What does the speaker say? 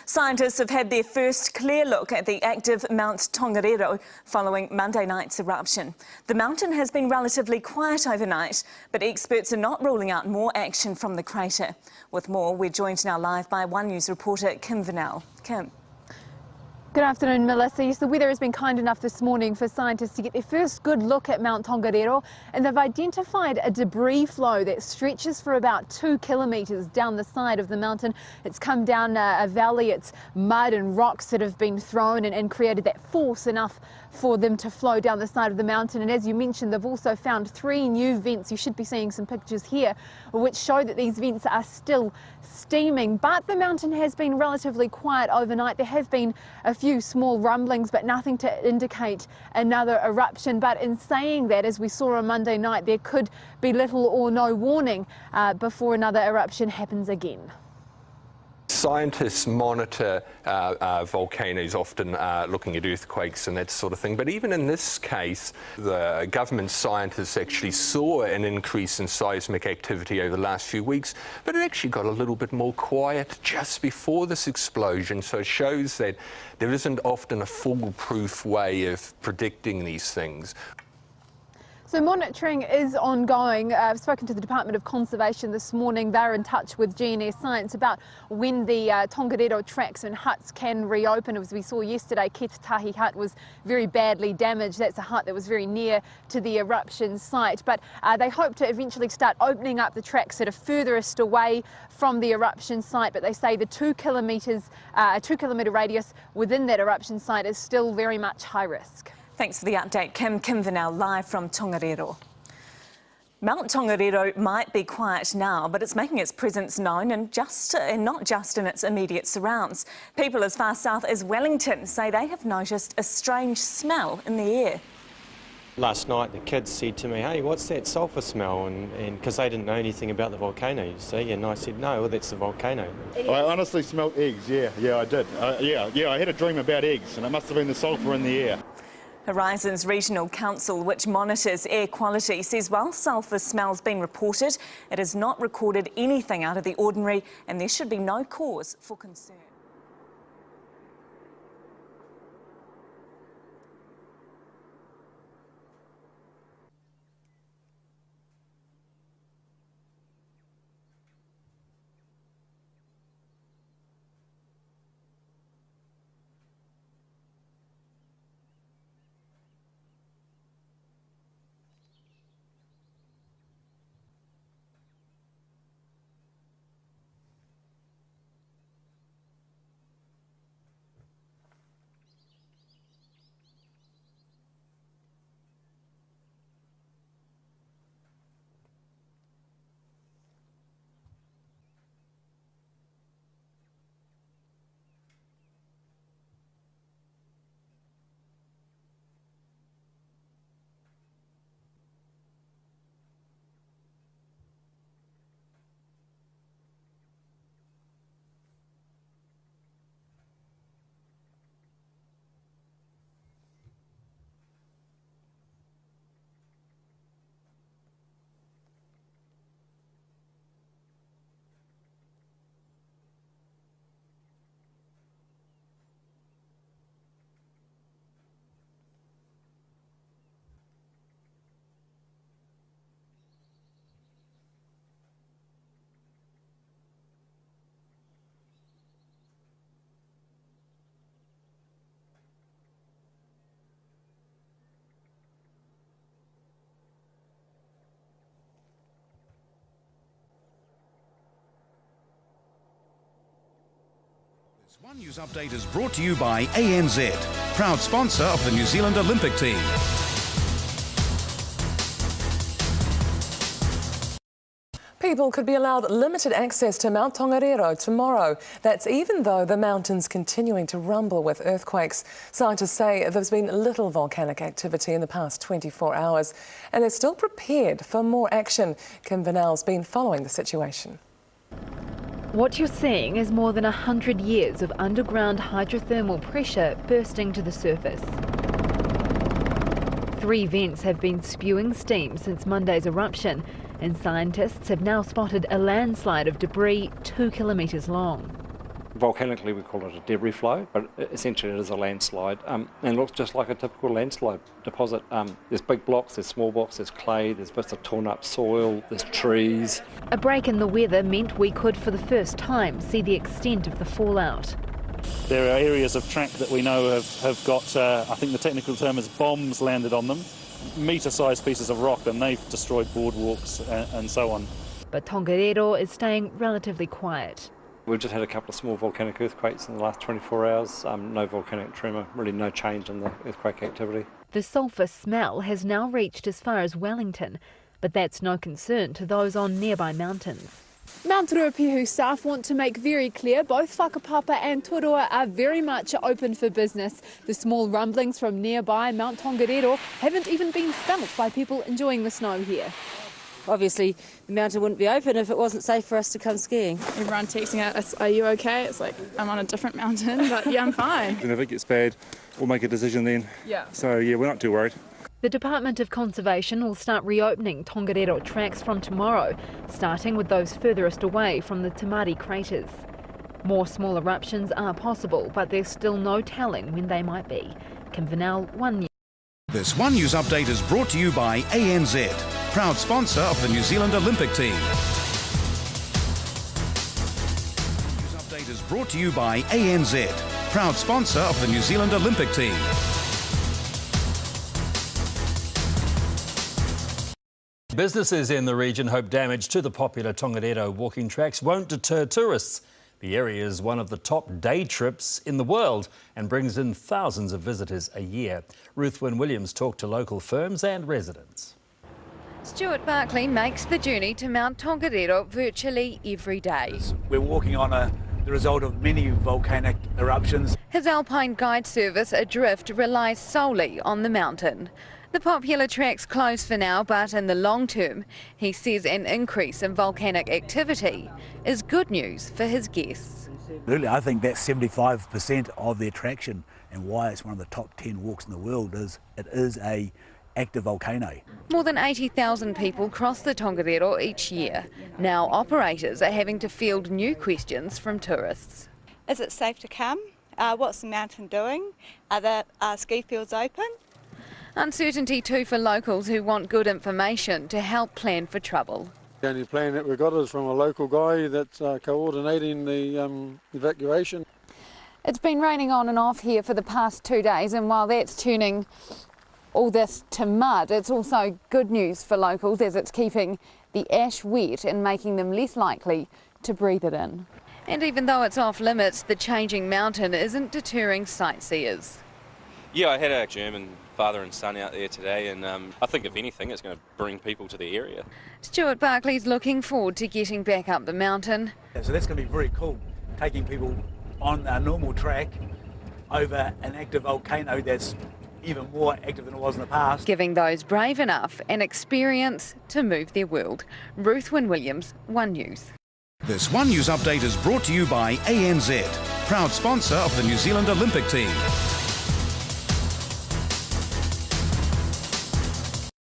Scientists have had their first clear look at the active Mount Tongariro following Monday night's eruption. The mountain has been relatively quiet overnight, but experts are not ruling out more action from the crater. With more, we're joined now live by One News reporter Kim Vanel. Kim. Good afternoon, Melissa. Yes, the weather has been kind enough this morning for scientists to get their first good look at Mount Tongariro, and they've identified a debris flow that stretches for about 2 kilometres down the side of the mountain. It's come down a valley. It's mud and rocks that have been thrown and created that force enough for them to flow down the side of the mountain. And as you mentioned, they've also found 3 new vents. You should be seeing some pictures here which show that these vents are still steaming, but the mountain has been relatively quiet overnight. There have been a few small rumblings, but nothing to indicate another eruption. But in saying that, as we saw on Monday night, there could be little or no warning before another eruption happens again. Scientists monitor volcanoes, often looking at earthquakes and that sort of thing. But even in this case, the government scientists actually saw an increase in seismic activity over the last few weeks, but it actually got a little bit more quiet just before this explosion. So it shows that there isn't often a foolproof way of predicting these things. So monitoring is ongoing. I've spoken to the Department of Conservation this morning. They're in touch with GNS Science about when the Tongariro tracks and huts can reopen. As we saw yesterday, Ketatahi hut was very badly damaged. That's a hut that was very near to the eruption site. But they hope to eventually start opening up the tracks that are furthest away from the eruption site. But they say the 2 kilometre radius within that eruption site is still very much high risk. Thanks for the update, Kim. Kim Vanel, live from Tongariro. Mount Tongariro might be quiet now, but it's making its presence known and not just in its immediate surrounds. People as far south as Wellington say they have noticed a strange smell in the air. Last night the kids said to me, "Hey, what's that sulphur smell?" And because they didn't know anything about the volcano, you see, and I said, "No, well, that's the volcano." I honestly smelt eggs, yeah, I did. Yeah, I had a dream about eggs, and it must have been the sulphur in the air. Horizons Regional Council, which monitors air quality, says while sulphur smell's been reported, it has not recorded anything out of the ordinary and there should be no cause for concern. One News Update is brought to you by ANZ, proud sponsor of the New Zealand Olympic team. People could be allowed limited access to Mount Tongariro tomorrow. That's even though the mountain's continuing to rumble with earthquakes. Scientists say there's been little volcanic activity in the past 24 hours and they're still prepared for more action. Kim Vanel's been following the situation. What you're seeing is more than 100 years of underground hydrothermal pressure bursting to the surface. 3 vents have been spewing steam since Monday's eruption, and scientists have now spotted a landslide of debris 2 kilometres long. Volcanically we call it a debris flow, but essentially it is a landslide, and it looks just like a typical landslide deposit. There's big blocks, there's small blocks, there's clay, there's bits of torn up soil, there's trees. A break in the weather meant we could for the first time see the extent of the fallout. There are areas of track that we know have got, I think the technical term is bombs landed on them, metre-sized pieces of rock, and they've destroyed boardwalks and so on. But Tongariro is staying relatively quiet. We've just had a couple of small volcanic earthquakes in the last 24 hours, no volcanic tremor, really no change in the earthquake activity. The sulphur smell has now reached as far as Wellington, but that's no concern to those on nearby mountains. Mount Ruapehu staff want to make very clear both Whakapapa and Tuarua are very much open for business. The small rumblings from nearby Mount Tongariro haven't even been felt by people enjoying the snow here. Obviously, the mountain wouldn't be open if it wasn't safe for us to come skiing. Everyone texting us, are you okay? It's like, I'm on a different mountain, but yeah, I'm fine. And if it gets bad, we'll make a decision then. Yeah. So yeah, we're not too worried. The Department of Conservation will start reopening Tongariro tracks from tomorrow, starting with those furthest away from the Te Mari craters. More small eruptions are possible, but there's still no telling when they might be. Kim Vanel, One News. This One News update is brought to you by ANZ, proud sponsor of the New Zealand Olympic team. News update is brought to you by ANZ, proud sponsor of the New Zealand Olympic team. Businesses in the region hope damage to the popular Tongariro walking tracks won't deter tourists. The area is one of the top day trips in the world and brings in thousands of visitors a year. Ruth Wynne-Williams talked to local firms and residents. Stuart Barkley makes the journey to Mount Tongariro virtually every day. We're walking on the result of many volcanic eruptions. His alpine guide service, Adrift, relies solely on the mountain. The popular tracks close for now, but in the long term, he says an increase in volcanic activity is good news for his guests. Really, I think that's 75% of the attraction, and why it's one of the top 10 walks in the world is it is a active volcano. More than 80,000 people cross the Tongariro each year. Now operators are having to field new questions from tourists. Is it safe to come? What's the mountain doing? Are the ski fields open? Uncertainty too for locals who want good information to help plan for trouble. The only plan that we've got is from a local guy that's coordinating the evacuation. It's been raining on and off here for the past 2 days, and while that's turning all this to mud, it's also good news for locals as it's keeping the ash wet and making them less likely to breathe it in. And even though it's off limits, the changing mountain isn't deterring sightseers. Yeah, I had a German father and son out there today, and I think if anything it's going to bring people to the area. Stuart Barkley's looking forward to getting back up the mountain. So that's going to be very cool, taking people on a normal track over an active volcano that's even more active than it was in the past. Giving those brave enough an experience to move their world. Ruth Wynne-Williams, One News. This One News update is brought to you by ANZ, proud sponsor of the New Zealand Olympic team.